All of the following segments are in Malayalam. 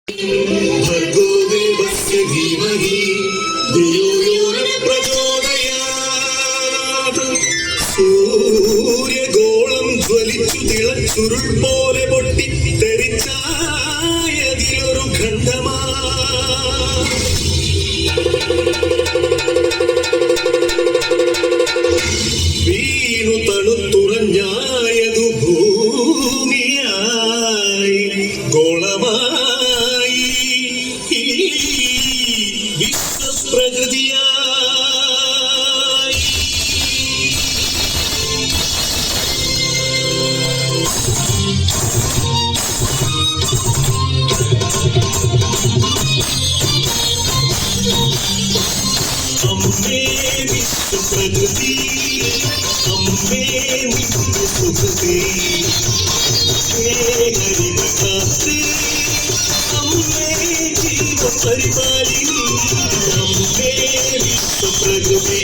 भर्गो देवस्य धीमहि धियो यो न प्रचोदयात् സൂര്യഗോളം ജ്വലിച്ചു തിളച്ചുരുൾ പോലെ പൊട്ടി തെറിച്ചായതിലൊരു ഖണ്ഡമാ വീണു തണുത്തുറഞ്ഞായതു ഭൂമിയായി ഗോളമായി വിശ്വപ്രകൃതിയായി. അമ്മേ വിശ്വപ്രകൃതി, അമ്മേ നിത്യസുഹൃതി, ഹരിമകാത്ത് അമ്മേ ജീവപരിപാലിനി, അമ്മേ വിശ്വപ്രകൃതി.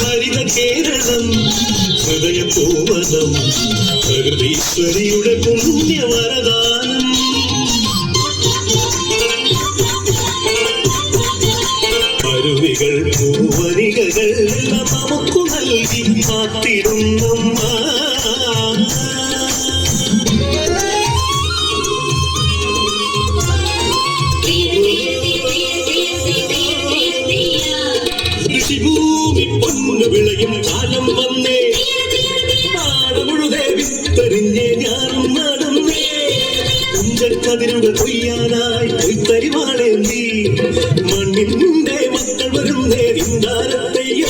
ഹരിത കേരളം ഹൃദയപൂവനം പ്രകൃതീശ്വരിയുടെ പുണ്യവരദാനം. അരുവികൾ പൂവനികകൾ നമുക്കു നൽകി കാത്തിരുന്നമ്മ. കൃഷിഭൂമി പൊന്നു വിളയും കാലം വന്നേ, നാടുമുഴുതെ വിത്തെറിഞ്ഞേ ഞാനും നടന്നേ. കുഞ്ചക്കതിരുകൾ കൊയ്യാനായി കൊയ്ത്തരിവാളേന്തി മണ്ണിന്റെ മക്കൾ വരുന്നേ നിന്ദാരത്തെയോ.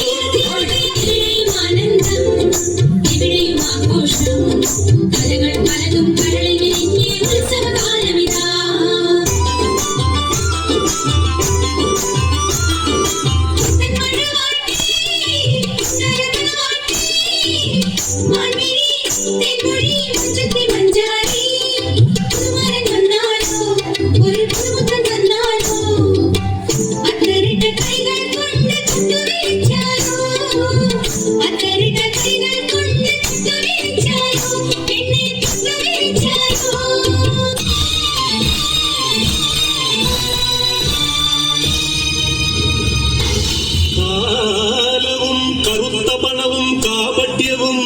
കാലവും കറുത്ത പണവും കാപട്യവും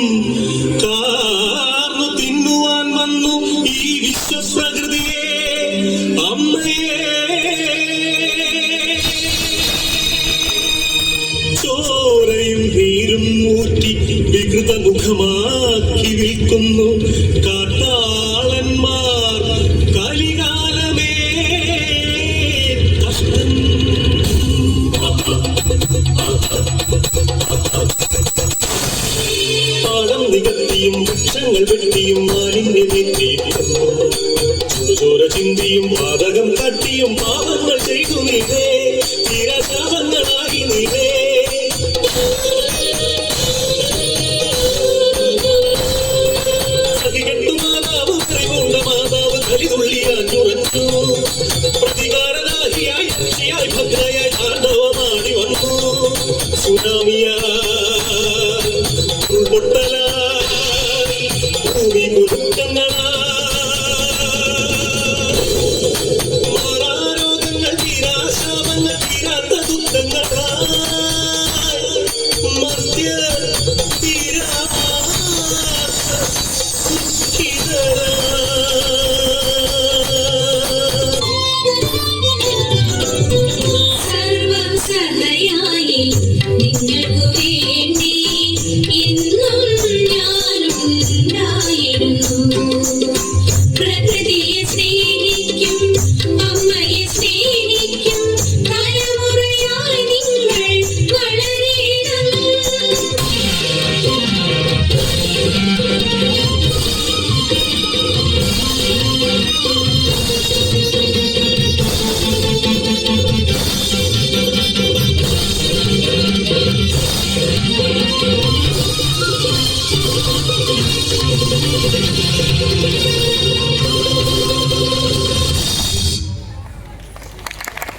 കാർന്നു തിന്നുവാൻ വന്നു ഈ വിശ്വപ്രകൃതിയെ അമ്മയെ. ചോരയും നീരും ഊറ്റി വികൃത മുഖമാക്കി വിൽക്കുന്നു കാട്ടാളന്മാർ. കലികാലമേ കഷ്ടം. പാടം നികത്തിയും വൃക്ഷങ്ങൾ വെട്ടിയും മാലിന്യമേറ്റിയും ചുടുചോര ചിന്തിയും പാതകം തട്ടിയും പാപങ്ങൾ ചെയ്തു നീവേ, തീരാശാപങ്ങളായി നീവേ. സതികെട്ടു മാതാവ് ത്രിപൂണ്ട മാതാവ് കലിതുള്ളിയാഞ്ഞുറച്ചു. പ്രതികാരനാഹിയായി ഭദ്രയായി താണ്ഡവമാടി വന്നു സുനാമിയായി.